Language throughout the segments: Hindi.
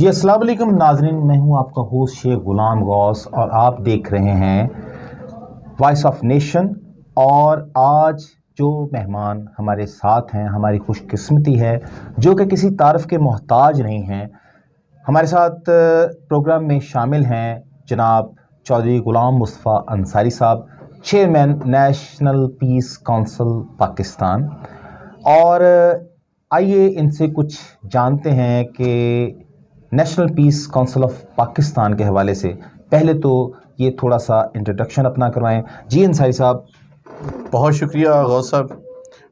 जी अस्सलाम वालेकुम नाज़रीन, मैं हूं आपका होस्ट शेख गुलाम गौस और आप देख रहे हैं वॉइस ऑफ नेशन। और आज जो मेहमान हमारे साथ हैं, हमारी खुशकिस्मती है जो कि किसी तारीफ़ के मोहताज नहीं हैं। हमारे साथ प्रोग्राम में शामिल हैं जनाब चौधरी गुलाम मुस्तफ़ा अंसारी साहब, chairman national piece council Pakistan. और आइए इनसे कुछ जानते हैं कि national piece council of Pakistan के हवाले से पहले तो ये थोड़ा सा इंट्रोडक्शन अपना करवाएं। जी अंसारी साहब। बहुत शुक्रिया गौस साहब,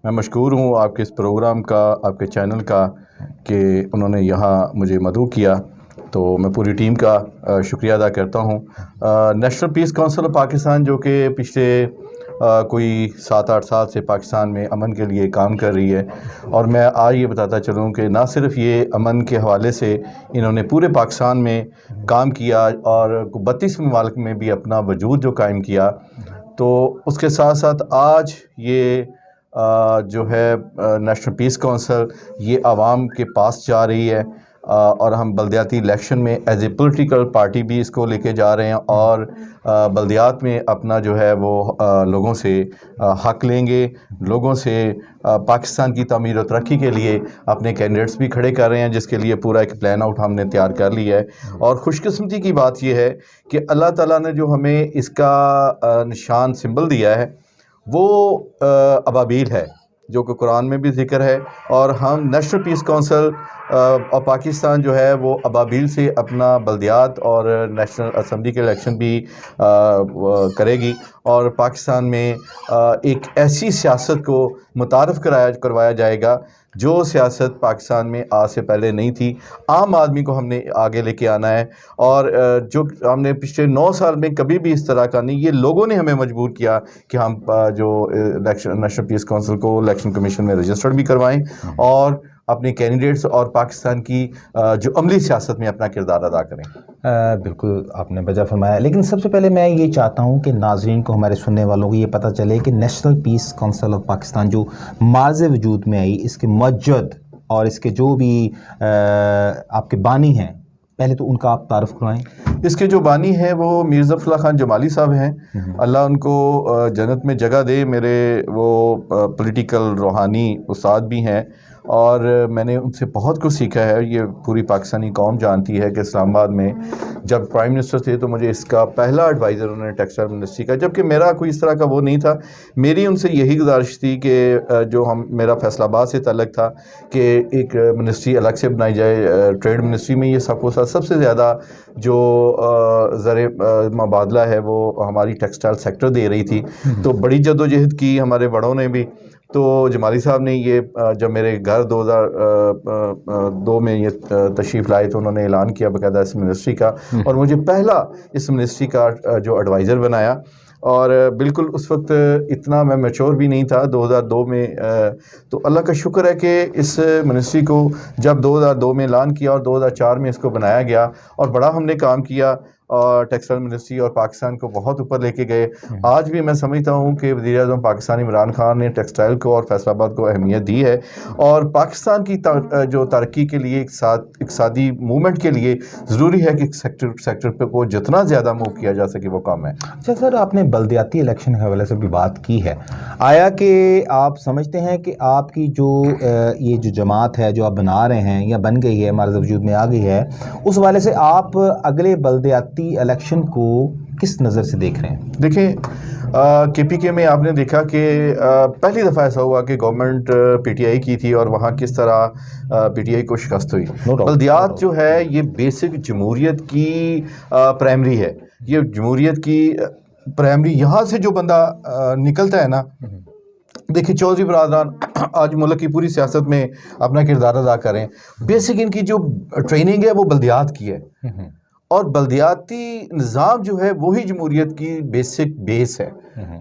मैं मशकूर हूँ आपके इस प्रोग्राम का, आपके चैनल का, कि उन्होंने यहाँ मुझे मदऊ किया, तो मैं पूरी टीम का शुक्रिया अदा करता हूँ। National piece council of Pakistan जो कि पिछले कोई 7-8 साल से पाकिस्तान में अमन के लिए काम कर रही है, और मैं आज ये बताता चलूँ कि ना सिर्फ ये अमन के हवाले से इन्होंने पूरे पाकिस्तान में काम किया और 32 ममालिक में भी अपना वजूद जो कायम किया, तो उसके साथ साथ आज ये जो है नेशनल पीस काउंसिल ये आवाम के पास जा रही है, और हम बल्दियाती इलेक्शन में एज ए पॉलिटिकल पार्टी भी इसको लेके जा रहे हैं, और बल्दियात में अपना जो है वो लोगों से हक लेंगे, लोगों से पाकिस्तान की तामीर और तरक्की के लिए अपने कैंडिडेट्स भी खड़े कर रहे हैं, जिसके लिए पूरा एक प्लान आउट हमने तैयार कर लिया है। और खुशकिस्मती की बात यह है कि अल्लाह ताला ने जो हमें इसका निशान सिंबल दिया है वो अबाबील है, जो कि कुरान में भी जिक्र है, और हम नेशनल पीस काउंसिल और पाकिस्तान जो है वो अबाबील से अपना बल्दियात और नेशनल असम्बली के इलेक्शन भी करेगी, और पाकिस्तान में एक ऐसी सियासत को मुतारफ़ करवाया जाएगा जो सियासत पाकिस्तान में आज से पहले नहीं थी। आम आदमी को हमने आगे लेके आना है, और जो हमने पिछले 9 साल में कभी भी इस तरह का नहीं, ये लोगों ने हमें मजबूर किया कि हम जो नेशनल पीस काउंसिल को इलेक्शन कमीशन में रजिस्टर्ड भी करवाएं और अपने कैंडिडेट्स और पाकिस्तान की जो अमली सियासत में अपना किरदार अदा करें। बिल्कुल आपने वजह फरमाया, लेकिन सबसे पहले मैं ये चाहता हूँ कि नाज़रीन को, हमारे सुनने वालों को ये पता चले कि national piece council of Pakistan जो मार्ज़ वजूद में आई, इसके मस्जिद और इसके जो भी आपके बानी हैं, पहले तो उनका आप तारुफ करवाएं। इसके जो बानी हैं वो मिर्ज़ा फ़ज़ल ख़ान जमाली साहब हैं, अल्लाह उनको जन्नत में जगह दे। मेरे वो पॉलिटिकल रूहानी उस्ताद भी हैं, और मैंने उनसे बहुत कुछ सीखा है। ये पूरी पाकिस्तानी कौम जानती है कि इस्लामाबाद में जब प्राइम मिनिस्टर थे तो मुझे इसका पहला एडवाइज़र उन्होंने टेक्सटाइल मिनिस्ट्री का, जबकि मेरा कोई इस तरह का वो नहीं था। मेरी उनसे यही गुजारिश थी कि जो मेरा फैसलाबाद से ताल्लुक़ था कि एक मिनिस्ट्री अलग से बनाई जाए, ट्रेड मिनिस्ट्री में ये सबको सबसे ज़्यादा जो ज़र मुबादला है वो हमारी टेक्सटाइल सेक्टर दे रही थी। तो बड़ी जद्दोजहद की हमारे बड़ों ने भी, तो जमाली साहब ने ये जब मेरे घर 2002 में ये तशरीफ़ लाए तो उन्होंने ऐलान किया बाकायदा इस मिनिस्ट्री का, और मुझे पहला इस मिनिस्ट्री का जो एडवाइज़र बनाया। और बिल्कुल उस वक्त इतना मैं मैच्योर भी नहीं था 2002 में। तो अल्लाह का शुक्र है कि इस मिनिस्ट्री को जब 2002 में ऐलान किया और 2004 में इसको बनाया गया, और बड़ा हमने काम किया, और टेक्सटाइल मिनिस्ट्री और पाकिस्तान को बहुत ऊपर लेके गए। आज भी मैं समझता हूँ कि वज़ीर-ए-आज़म पाकिस्तान इमरान खान ने टेक्सटाइल को और फैसलाबाद को अहमियत दी है, और पाकिस्तान की जो तरक्की के लिए, इक़्तिसादी मूवमेंट के लिए ज़रूरी है कि सेक्टर पे को जितना ज़्यादा मूव किया जा सके वो काम है। अच्छा सर, आपने बल्दियाती इलेक्शन के हवाले से भी बात की है, आया कि आप समझते हैं कि आपकी जो ये जो जमात है जो आप बना रहे हैं या बन गई है, मार्ज़ वजूद में आ गई है, उस हवाले से आप अगले बल्दियाती इलेक्शन को किस नज़र से देख रहे हैं? देखिए, KPK में आपने देखा कि पहली दफ़ा ऐसा हुआ कि गवर्नमेंट PTI की थी, और वहाँ किस तरह PTI को शिकस्त हुई। बल्दियात जो है ये बेसिक जमहूरियत की प्राइमरी है। ये जमहूरियत की प्राइमरी, यहाँ से जो बंदा निकलता है ना, देखिए चौधरी बरादरान आज मुल्क की पूरी सियासत में अपना किरदार अदा करें। बेसिक इनकी जो ट्रेनिंग है वो बल्दियात की है, और बल्दियाती निज़ाम जो है वही जमहूरियत की बेसिक बेस है,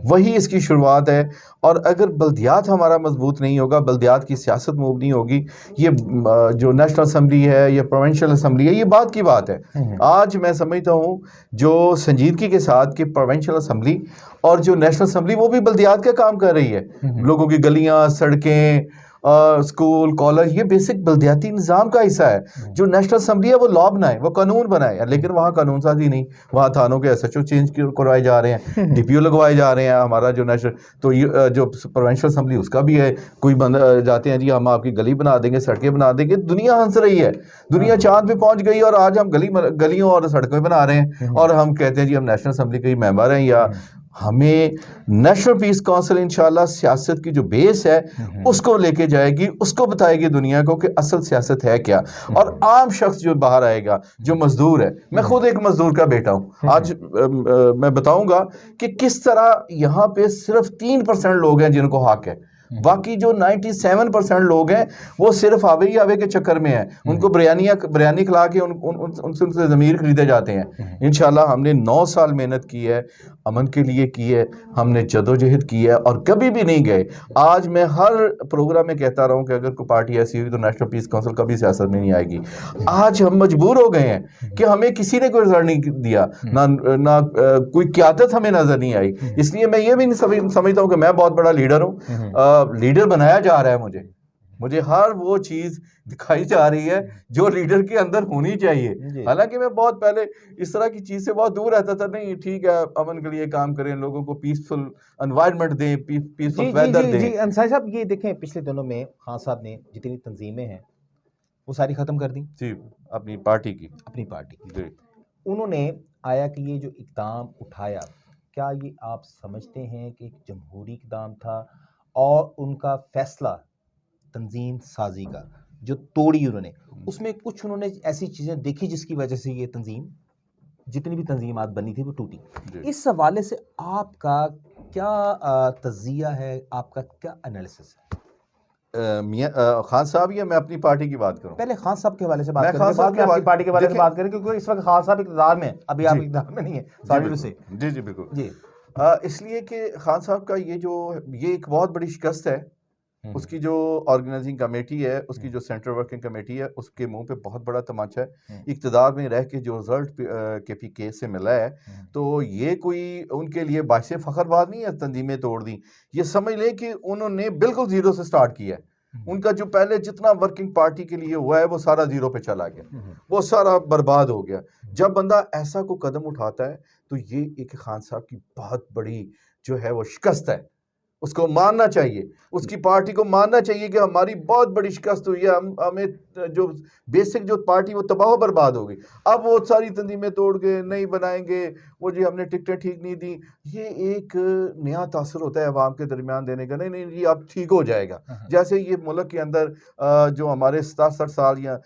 वही इसकी शुरुआत है। और अगर बल्दियात हमारा मजबूत नहीं होगा, बल्दियात की सियासत मूव नहीं होगी, ये जो नेशनल असम्बली है या प्रोविंशियल असम्बली है, ये बात की बात है। आज मैं समझता हूँ जो संजीदगी के साथ कि प्रोविंशियल असम्बली और जो नेशनल असम्बली वो भी बल्दियात का काम कर रही है। लोगों की गलियाँ, सड़कें स्कूल कॉलेज ये बेसिक बल्दियाती निज़ाम का हिस्सा है। जो नेशनल असम्बली है वो लॉ बनाए, वो कानून बनाए, लेकिन वहाँ कानून साजी नहीं। वहाँ थानों के SHO चेंज करवाए जा रहे हैं, DPO लगवाए जा रहे हैं। हमारा जो नेशनल तो ये जो प्रोविंशियल असम्बली उसका भी है, कोई बंद जाते हैं जी हम आपकी गली बना देंगे, सड़कें बना देंगे। दुनिया हंस रही है, दुनिया चांद पे पहुंच गई और आज हम गलियों और सड़कें बना रहे हैं और हम कहते हैं जी हम नेशनल असम्बली के मेंबर हैं। या हमें नेशनल पीस काउंसिल इंशाल्लाह सियासत की जो बेस है उसको लेके जाएगी, उसको बताएगी दुनिया को कि असल सियासत है क्या। और आम शख्स जो बाहर आएगा, जो मजदूर है, मैं खुद एक मजदूर का बेटा हूं, आज मैं बताऊंगा कि किस तरह यहाँ पे सिर्फ 3% लोग हैं जिनको हक है, बाकी जो 97% लोग हैं वो सिर्फ आवे ही आवे के चक्कर में हैं। उनको बिरयानी खिला के उनसे ज़मीर खरीदे जाते हैं। इंशाल्लाह हमने 9 साल मेहनत की है, अमन के लिए की है, हमने जदोजहद की है और कभी भी नहीं गए। आज मैं हर प्रोग्राम में कहता रहा हूँ कि अगर कोई पार्टी ऐसी हुई तो नेशनल पीस काउंसिल कभी सियासत में नहीं आएगी। आज हम मजबूर हो गए हैं कि हमें किसी ने कोई रिजल्ट नहीं दिया, ना कोई क़यादत हमें नजर नहीं आई। इसलिए मैं ये भी नहीं समझता हूँ कि मैं बहुत बड़ा लीडर हूँ। लीडर बनाया जा रहा है, मुझे हर वो चीज दिखाई जा रही है जो लीडर के अंदर होनी चाहिए। हालांकि मैं बहुत पहले इस तरह की चीज से बहुत दूर रहता था। नहीं ठीक है, अमन के लिए काम करें, लोगों को पीसफुल एनवायरनमेंट दें, पीसफुल वेदर दें। जी अंसारी साहब, ये देखें पिछले दिनों में खान साहब ने जितनी तंजीमें हैं वो सारी खत्म कर दी जी, अपनी पार्टी की जी। उन्होंने आया कि ये जो इक़दाम उठाया, क्या ये आप समझते हैं कि एक जमहूरी इक़दाम था और उनका फैसला तंजीम साजी का जो तोड़ी उन्होंने, उसमें कुछ उन्होंने ऐसी चीज़ें देखी जिसकी वजह से ये तंजीम, जितनी भी तंजीमात बनी थी वो टूटी। इस हवाले से आपका क्या तज़िया है, आपका क्या एनालिसिस है? खान साहब या मैं अपनी पार्टी की बात करूं? पहले खान साहब के हवाले से बात करें, बाद में आपकी पार्टी के बारे में बात करें, क्योंकि इस वक्त खान साहब इक़्तिदार में, अभी आप इक़्तिदार में नहीं है। जी जी बिल्कुल जी। इसलिए कि खान साहब का ये एक बहुत बड़ी शिकस्त है। उसकी जो ऑर्गेनाइजिंग कमेटी है, उसकी जो सेंट्रल वर्किंग कमेटी है, उसके मुंह पे बहुत बड़ा तमाचा है। इक़्तिदार में रह के जो रिजल्ट KPK से मिला है, तो ये कोई उनके लिए बाइसे फ़ख्र बात नहीं है तंजीमें तोड़ दी। ये समझ लें कि उन्होंने बिल्कुल ज़ीरो से स्टार्ट किया है। उनका जो पहले जितना वर्किंग पार्टी के लिए हुआ है वो सारा ज़ीरो पे चला गया, वो सारा बर्बाद हो गया। जब बंदा ऐसा को कदम उठाता है तो ये एक खान साहब की बहुत बड़ी जो है वो शिकस्त है। उसको मानना चाहिए, उसकी पार्टी को मानना चाहिए कि हमारी बहुत बड़ी शिकस्त हुई है, हमें जो बेसिक जो पार्टी वो तबाह बर्बाद हो गई। अब वो सारी तंजीमें तोड़ के नहीं बनाएंगे, वो जी हमने टिकटें ठीक नहीं दी, ये एक नया तासर होता है अवाम के दरमियान देने का। नहीं नहीं, ये अब ठीक हो जाएगा। जैसे ये मुल्क के अंदर जो हमारे 67 साल या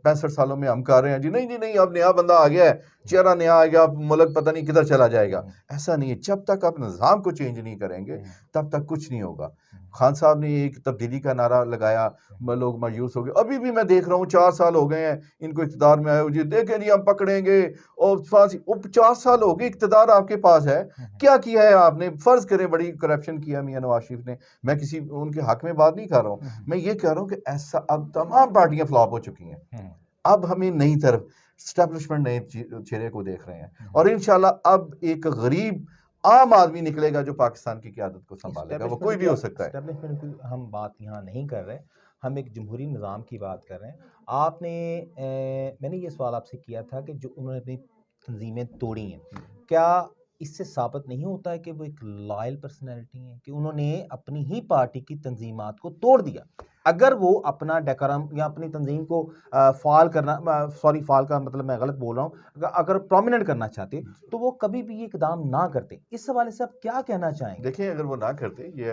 65 सालों में हम कर रहे हैं जी, नहीं जी नहीं, अब नया बंदा आ गया है, चेहरा नया आ गया, मुल्क पता नहीं किधर चला जाएगा। ऐसा नहीं है, जब तक आप निज़ाम को चेंज नहीं करेंगे तब तक कुछ नहीं होगा। खान साहब ने एक तब्दीली का नारा लगाया, लोग मायूस हो गए। अभी भी मैं देख रहा हूँ 4 साल हो गए हैं इनको इक़्तिदार में आए हुए, जी देखें जी हम पकड़ेंगे और फांसी। 50 साल हो गए इक़्तिदार आपके पास है, क्या किया है आपने? फर्ज करें बड़ी करप्शन किया मियां नवाज शरीफ ने, मैं किसी उनके हक में बात नहीं कर रहा हूँ, मैं ये कह रहा हूँ कि ऐसा अब तमाम पार्टियां फ्लॉप हो चुकी हैं। अब हमें नई तरफ स्टैब्लिशमेंट नए चेहरे को देख रहे हैं और इंशाल्लाह अब एक गरीब आम आदमी निकलेगा जो पाकिस्तान की क़यादत को संभालेगा। वो कोई भी हो सकता है। एस्टेब्लिशमेंट की हम बात यहाँ नहीं कर रहे, हम एक जमहूरी निज़ाम की बात कर रहे हैं। आपने मैंने ये सवाल आपसे किया था कि जो उन्होंने अपनी तंजीमें तोड़ी हैं, क्या इससे साबित नहीं होता है कि वो एक लॉयल पर्सनैलिटी है, कि उन्होंने अपनी ही पार्टी की तंजीमात को तोड़ दिया? अगर वो अपना डेकोरम या अपनी तंजीम को फाल का मतलब मैं गलत बोल रहा हूँ, अगर प्रोमिनेंट करना चाहते तो वो कभी भी ये इक़दाम ना करते। इस हवाले से आप क्या कहना चाहेंगे? देखिए, अगर वो ना करते, ये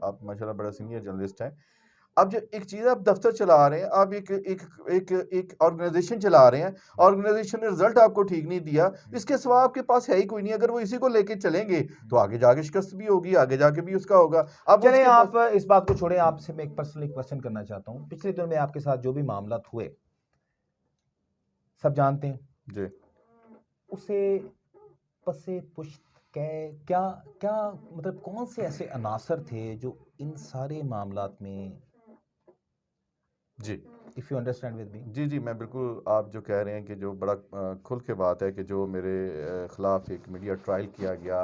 आप माशाल्लाह बड़ा सीनियर जर्नलिस्ट हैं, अब जो एक चीज़ आप दफ्तर चला रहे हैं, आप एक ऑर्गेनाइजेशन चला रहे हैं, ऑर्गेनाइजेशन ने रिजल्ट आपको ठीक नहीं दिया, इसके सिवा आपके पास है ही कोई नहीं। अगर वो इसी को लेके चलेंगे तो आगे जाके शिकस्त भी होगी, आगे जाके भी उसका होगा। अब चलें, आप इस बात को छोड़ें, आपसे मैं एक पर्सनली क्वेश्चन करना चाहता हूँ। पिछले दिनों में आपके साथ जो भी मामला हुए सब जानते हैं जी, उसे पसे पुश्त क्या क्या मतलब कौन से ऐसे अनासर थे जो इन सारे मामलात में, जी, if you understand with me? जी जी, मैं बिल्कुल, आप जो कह रहे हैं कि जो बड़ा खुल के बात है कि जो मेरे ख़िलाफ़ एक मीडिया ट्रायल किया गया,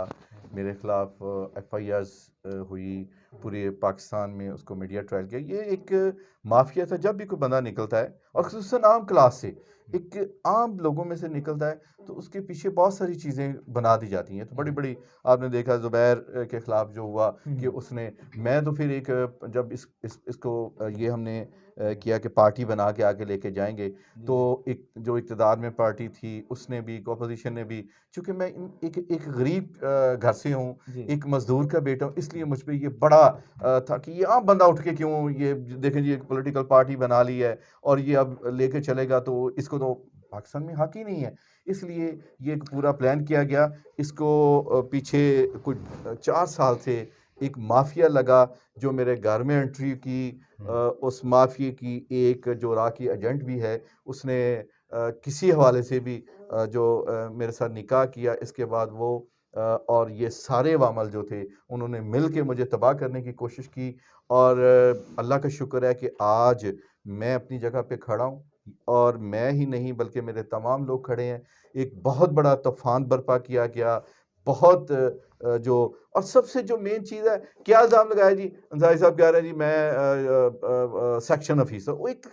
मेरे ख़िलाफ़ FIRs हुई पूरे पाकिस्तान में, उसको मीडिया ट्रायल किया। ये एक माफिया था। जब भी कोई बंदा निकलता है और खुसूसन आम क्लास से, एक आम लोगों में से निकलता है, तो उसके पीछे बहुत सारी चीज़ें बना दी जाती हैं। तो बड़ी बड़ी आपने देखा ज़ुबैर के ख़िलाफ़ जो हुआ कि उसने, मैं तो फिर एक जब इसको ये हमने किया कि पार्टी बना के आगे लेके जाएंगे, तो एक जो इक़्तिदार में पार्टी थी उसने भी, अपोजिशन ने भी, चूँकि मैं एक गरीब घर से हूँ, एक मज़दूर का बेटा हूँ, इसलिए मुझ पर ये बड़ा था कि ये आम बंदा उठ के क्यों, ये देखें जी एक पॉलिटिकल पार्टी बना ली है और ये अब लेके चलेगा, तो इसको तो पाकिस्तान में हक ही नहीं है। इसलिए ये एक पूरा प्लान किया गया। इसको पीछे कुछ 4 साल से एक माफिया लगा जो मेरे घर में एंट्री की। उस माफिया की एक जो इराकी एजेंट भी है, उसने किसी हवाले से भी जो मेरे साथ निकाह किया। इसके बाद वो और ये सारे वामल जो थे उन्होंने मिल के मुझे तबाह करने की कोशिश की। और अल्लाह का शुक्र है कि आज मैं अपनी जगह पे खड़ा हूँ, और मैं ही नहीं बल्कि मेरे तमाम लोग खड़े हैं। एक बहुत बड़ा तूफान बर्पा किया गया, बहुत जो, और सबसे जो मेन चीज़ है, क्या इल्ज़ाम लगाया जी, अंसारी साहब कह रहे हैं जी मैं सेक्शन ऑफिसर, वो एक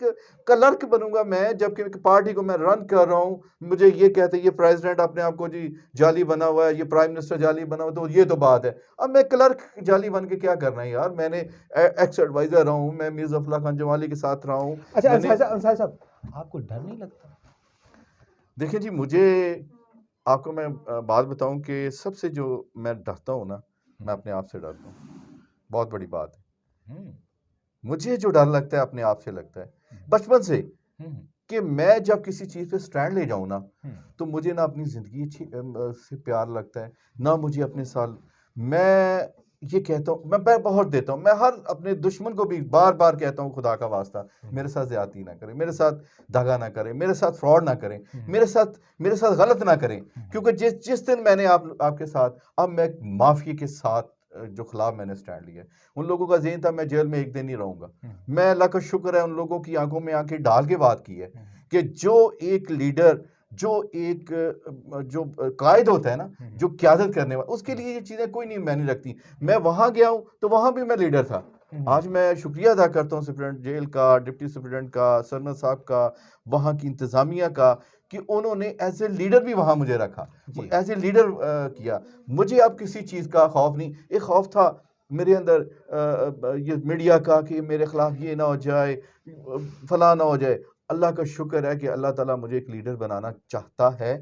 क्लर्क बनूंगा मैं, जबकि एक पार्टी को मैं रन कर रहा हूँ। मुझे ये कहते हैं ये प्रेसिडेंट अपने आप को जी जाली बना हुआ है, ये प्राइम मिनिस्टर जाली बना हुआ, तो ये तो बात है। अब मैं क्लर्क जाली बन के क्या करना है यार, मैंने एक्स एडवाइज़र रहा हूँ, मैं मीर ज़फ़र खान जमाली के साथ रहा हूँ। अच्छा अंसारी साहब, आपको डर नहीं लगता? देखिए जी, मुझे आपको मैं बात बताऊं कि सबसे जो मैं डरता हूं ना, मैं अपने आप से डरता हूं। बहुत बड़ी बात है। मुझे जो डर लगता है अपने आप से लगता है बचपन से, कि मैं जब किसी चीज़ पे स्टैंड ले जाऊं ना, तो मुझे ना अपनी ज़िंदगी से प्यार लगता है, ना मुझे अपने साल। मैं ये कहता हूँ, मैं बहुत देता हूँ, मैं हर अपने दुश्मन को भी बार बार कहता हूँ, खुदा का वास्ता मेरे साथ ज़्यादती ना करें, मेरे साथ दगा ना करें, मेरे साथ फ्रॉड ना करें, मेरे साथ गलत ना करें। क्योंकि जिस दिन मैंने आपके साथ, अब मैं माफिया के साथ जो खिलाफ मैंने स्टैंड लिया, उन लोगों का ज़हन था मैं जेल में एक दिन ही रहूंगा। मैं अल्लाह का शुक्र है उन लोगों की आंखों में आंखें डाल के बात की है कि जो एक लीडर, जो एक जो कायद होता है ना, जो क़यादत करने वाला, उसके लिए ये चीज़ें कोई नहीं मैंने रखती। मैं वहाँ गया हूँ तो वहाँ भी मैं लीडर था। आज मैं शुक्रिया अदा करता हूँ सुप्रीडेंट जेल का, डिप्टी सुप्रीडेंट का, सरमद साहब का, वहाँ की इंतज़ामिया का, कि उन्होंने एज ए लीडर भी वहाँ मुझे रखा, एज ए लीडर किया। मुझे अब किसी चीज़ का खौफ नहीं। एक खौफ था मेरे अंदर ये मीडिया का कि मेरे खिलाफ ये ना हो जाए, फला ना हो जाए। अल्लाह का शुक्र है कि अल्लाह ताला मुझे एक लीडर बनाना चाहता है,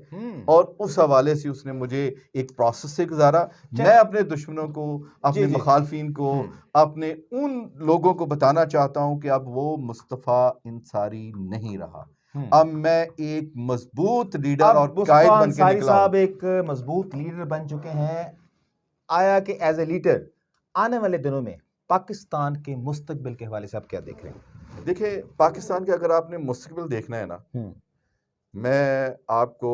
और उस हवाले से उसने मुझे एक प्रोसेस से गुजारा। मैं अपने दुश्मनों को, अपने मुखालफिन को, अपने उन लोगों को बताना चाहता हूँ कि अब वो मुस्तफ़ा अंसारी नहीं रहा। अब मैं एक मजबूत लीडर और कायद बन के निकला। साहब एक मजबूत लीडर बन चुके हैं। आया कि एज ए लीडर आने वाले दिनों में पाकिस्तान के मुस्तकबिल के हवाले से आप क्या देख रहे हैं? देखिए, पाकिस्तान के अगर आपने मुस्तकबिल देखना है ना, मैं आपको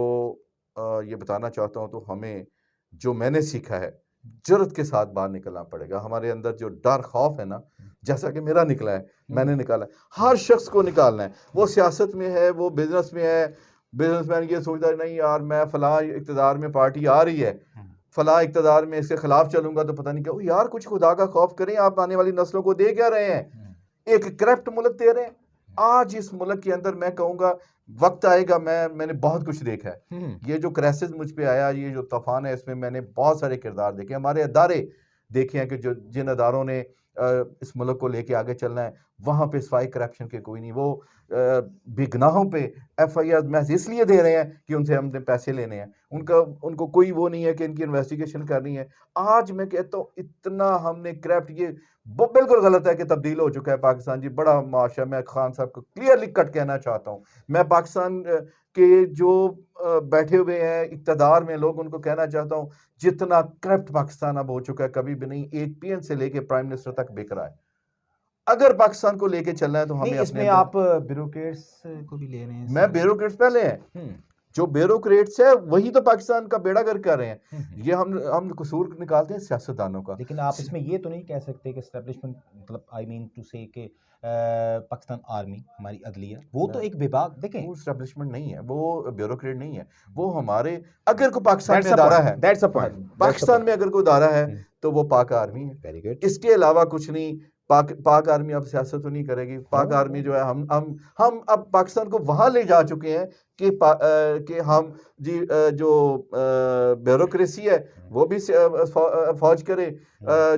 ये बताना चाहता हूँ, तो हमें जो मैंने सीखा है, जुर्रत के साथ बाहर निकलना पड़ेगा। हमारे अंदर जो डर खौफ है ना, जैसा कि मेरा निकला है, मैंने निकाला है, हर शख्स को निकालना है। वो सियासत में है, वो बिजनेस में है। बिजनेसमैन ये सोचता है नहीं यार, मैं फलां इक़्तिदार में पार्टी आ रही है, फलां इक़्तिदार में इसके खिलाफ चलूंगा तो पता नहीं क्या। यार कुछ खुदा का खौफ करें। आप आने वाली नस्लों को दे क्या रहे हैं? एक करप्ट मुल्क दे रहे हैं। आज इस मुल्क के अंदर मैं कहूँगा वक्त आएगा, मैंने बहुत कुछ देखा है। ये जो क्राइसिस मुझ पे आया, ये जो तूफान है, इसमें मैंने बहुत सारे किरदार देखे, हमारे अदारे देखे हैं कि जो जिन अदारों ने इस मुल्क को लेके आगे चलना है, वहाँ पे सफाई करप्शन के कोई नहीं। वो बेगुनाहों पे FIR महज इसलिए दे रहे हैं कि उनसे हमने पैसे लेने हैं। उनको कोई वो नहीं है कि इनकी इन्वेस्टिगेशन करनी है। आज मैं कहता हूँ इतना हमने करप्ट, ये बिल्कुल गलत है कि तब्दील हो चुका है पाकिस्तान जी। बड़ा माशा, मैं खान साहब को क्लियरली कट कहना चाहता हूँ। मैं पाकिस्तान के जो बैठे हुए हैं इक़्तिदार में लोग, उनको कहना चाहता हूँ, जितना करप्ट पाकिस्तान अब हो चुका है कभी भी नहीं। एक PN से लेके प्राइम मिनिस्टर तक बिक रहा है। अगर पाकिस्तान को लेके चलना है तो हमें इसमें आप ब्यूरोक्रेट्स को भी ले रहे हैं। मैं ब्यूरोक्रेट्स पहले हैं, जो ब्यूरोक्रेट्स है वही तो पाकिस्तान का बेड़ा गर्क कर रहे हैं। ये हम कसूर निकालते हैं सियासतदानों का। लेकिन आप इसमें ये तो नहीं कह सकते कि एस्टेब्लिशमेंट, मतलब आई मीन टू से कि पाकिस्तान आर्मी, हमारी अदलिया, वो तो एक विभाग, देखें, वो एस्टेब्लिशमेंट नहीं है, वो ब्यूरोक्रेट नहीं है, वो हमारे अगर कोई पाकिस्तान में अदारा है, दैट्स अ पॉइंट, पाकिस्तान में अगर कोई अदारा है तो वो पाक आर्मी है। Very good. इसके अलावा कुछ नहीं। पाक आर्मी अब सियासत तो नहीं करेगी। पाक आर्मी जो है, हम अब पाकिस्तान को वहां ले जा चुके हैं कि हम जी जो ब्यूरोक्रेसी है वो भी फौज करे,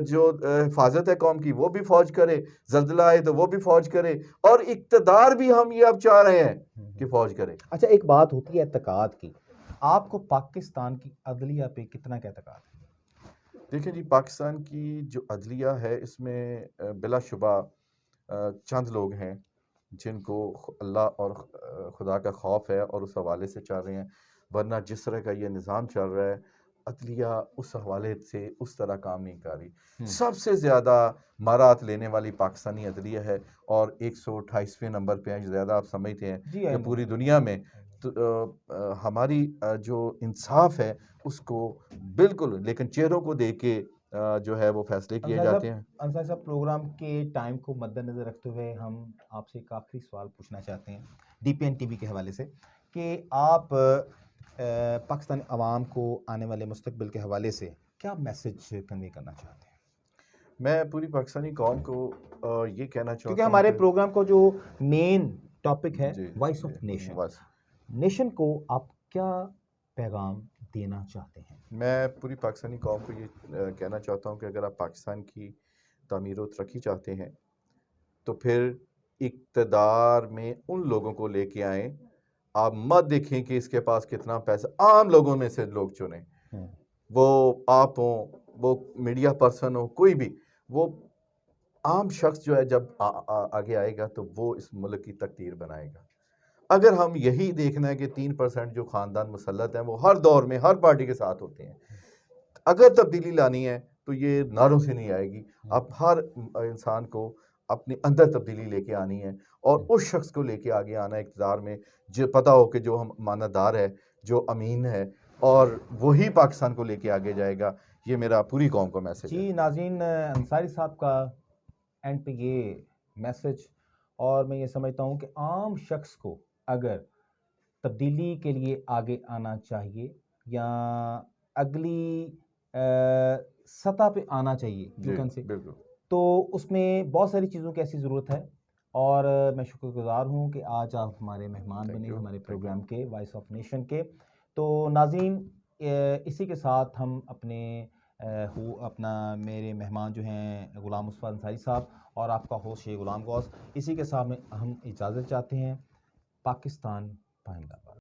जो हिफाजत है कौम की वो भी फौज करे, जल्जला आए तो वो भी फौज करे, और इक्तदार भी हम ये अब चाह रहे हैं कि फौज करे। अच्छा, एक बात होती है एतकाद की, आपको पाकिस्तान की अदलिया पे कितना का एतकाद है? देखिए जी, पाकिस्तान की जो अदलिया है इसमें बिलाशुबा चंद लोग हैं जिनको अल्लाह और खुदा का खौफ है और उस हवाले से चल रहे हैं, वरना जिस तरह का ये निज़ाम चल रहा है अदलिया उस हवाले से उस तरह काम नहीं कर रही। सबसे ज़्यादा मारात लेने वाली पाकिस्तानी अदलिया है और 128वें नंबर पे है, ज़्यादा आप समझते हैं कि पूरी दुनिया में। तो हमारी जो इंसाफ है उसको बिल्कुल, लेकिन चेहरों को देख के जो है वो फैसले किए जाते हैं। अंसारी साहब, प्रोग्राम के टाइम को मद्देनजर रखते हुए हम आपसे एक आखिरी सवाल पूछना चाहते हैं DPN TV के हवाले से कि आप पाकिस्तानी अवाम को आने वाले मुस्तकबिल के हवाले से क्या मैसेज कन्वे करना चाहते हैं? मैं पूरी पाकिस्तानी कौम को ये कहना चाहता हूँ, क्योंकि हमारे प्रोग्राम का जो मेन टॉपिक है वॉइस ऑफ नेशन, नेशन को आप क्या पैगाम देना चाहते हैं? मैं पूरी पाकिस्तानी कौम को ये कहना चाहता हूँ कि अगर आप पाकिस्तान की तामीर व तरक्की चाहते हैं तो फिर इक़्तिदार में उन लोगों को लेके आएँ। आप मत देखें कि इसके पास कितना पैसा, आम लोगों में से लोग चुनें, वो आप हों, वो मीडिया पर्सन हो, कोई भी, वो आम शख्स जो है जब आगे आएगा तो वो इस मुल्क की तकदीर बनाएगा। अगर हम यही देखना है कि 3% जो ख़ानदान मुसल्लत हैं वो हर दौर में हर पार्टी के साथ होते हैं, अगर तब्दीली लानी है तो ये नारों से नहीं आएगी। अब हर इंसान को अपने अंदर तब्दीली लेके आनी है और उस शख्स को लेके आगे आना है इक़्तिदार में, जो पता हो कि जो हम मानदार है, जो अमीन है, और वही पाकिस्तान को लेके आगे जाएगा। ये मेरा पूरी कौम को मैसेज है। जी नाज़रीन, अंसारी साहब का एंड पे ये मैसेज, और मैं ये समझता हूँ कि आम शख्स को अगर तब्दीली के लिए आगे आना चाहिए या अगली सतह पे आना चाहिए यूकन से, तो उसमें बहुत सारी चीज़ों की ऐसी ज़रूरत है। और मैं शुक्रगुज़ार हूँ कि आज आप हमारे मेहमान बने हमारे प्रोग्राम के वॉइस ऑफ नेशन के। तो नाज़रीन, इसी के साथ हम अपना मेरे मेहमान जो हैं ग़ुलाम मुस्तफ़ा अंसारी साहब और आपका होस्ट शेख ग़ुलाम गौस, इसी के साथ में हम इजाज़त चाहते हैं। पाकिस्तान जिंदाबाद।